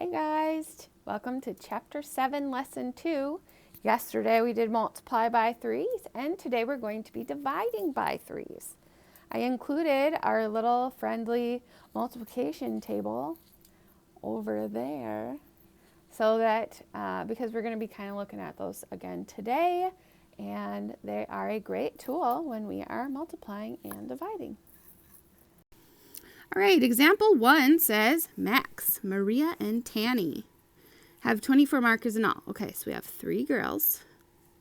Hey guys, welcome to Chapter 7, Lesson 2. Yesterday we did multiply by threes, and today we're going to be dividing by threes. I included our little friendly multiplication table over there so that, because we're going to be kind of looking at those again today, and they are a great tool when we are multiplying and dividing. All right, example 1 says Max, Maria, and Tanny have 24 markers in all. Okay, so we have 3 girls,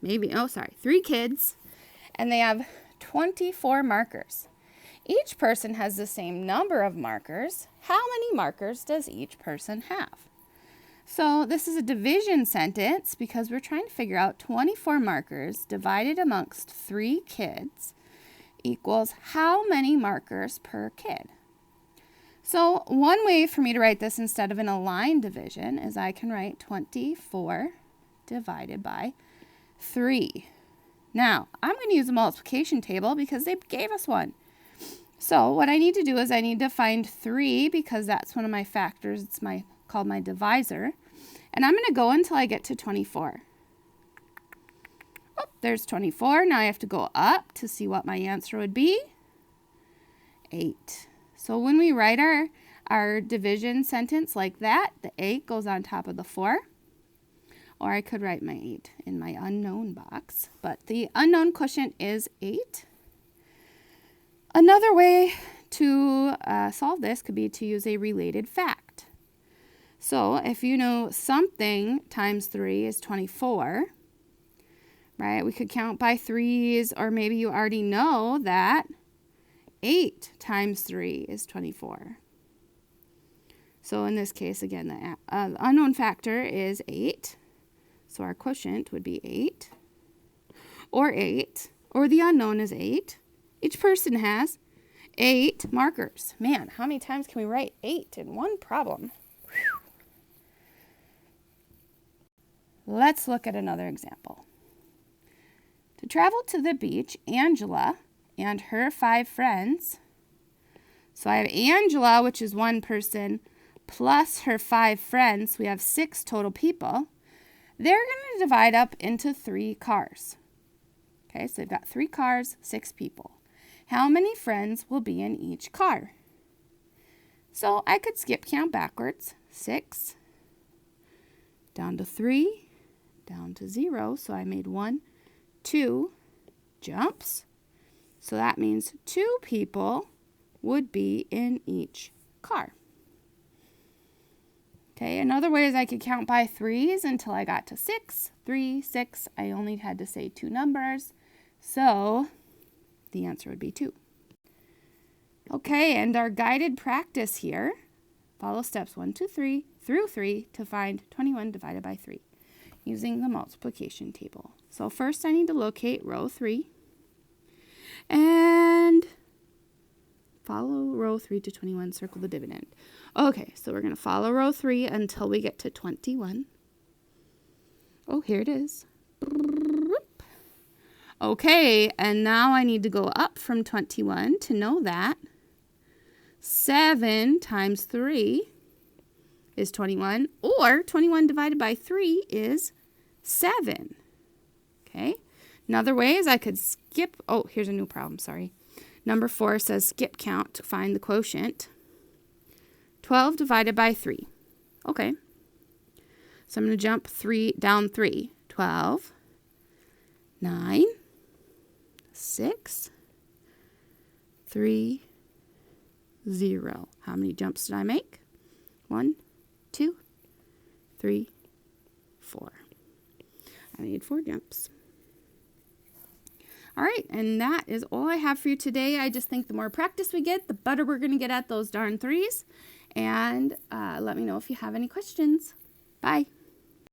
3 kids, and they have 24 markers. Each person has the same number of markers. How many markers does each person have? So this is a division sentence because we're trying to figure out 24 markers divided amongst 3 kids equals how many markers per kid. So one way for me to write this instead of in a line division is I can write 24 divided by 3. Now, I'm going to use a multiplication table because they gave us one. So what I need to do is I need to find 3 because that's one of my factors. It's called my divisor. And I'm going to go until I get to 24. Oh, there's 24. Now I have to go up to see what my answer would be. 8. So when we write our division sentence like that, the 8 goes on top of the 4. Or I could write my 8 in my unknown box. But the unknown quotient is 8. Another way to solve this could be to use a related fact. So if you know something times 3 is 24, right? We could count by threes, or maybe you already know that 8 times 3 is 24. So in this case, again, the unknown factor is 8. So our quotient would be 8. Or the unknown is 8. Each person has 8 markers. Man, how many times can we write 8 in one problem? Whew. Let's look at another example. To travel to the beach, Angela and her 5 friends. So I have Angela, which is one person, plus her 5 friends. We have 6 total people. They're going to divide up into 3 cars. Okay, so they've got 3 cars, 6 people. How many friends will be in each car? So I could skip count backwards. 6, down to 3, down to 0. So I made 1, 2 jumps. So that means 2 people would be in each car. Okay, another way is I could count by threes until I got to 6. 3, 6, I only had to say 2 numbers. So the answer would be 2. Okay, and our guided practice here, follow steps 1 to 3 through 3 to find 21 divided by 3 using the multiplication table. So first I need to locate row 3. And follow row 3 to 21, circle the dividend. Okay, so we're going to follow row 3 until we get to 21. Oh, here it is. Okay, and now I need to go up from 21 to know that 7 times 3 is 21, or 21 divided by 3 is 7. Okay. Another way is I could skip, here's a new problem, sorry. Number 4 says skip count to find the quotient. 12 divided by 3. Okay. So I'm going to jump down 3. 12, 9, 6, 3, 0. How many jumps did I make? 1, 2, 3, 4. I need 4 jumps. All right, and that is all I have for you today. I just think the more practice we get, the better we're going to get at those darn threes. And let me know if you have any questions. Bye.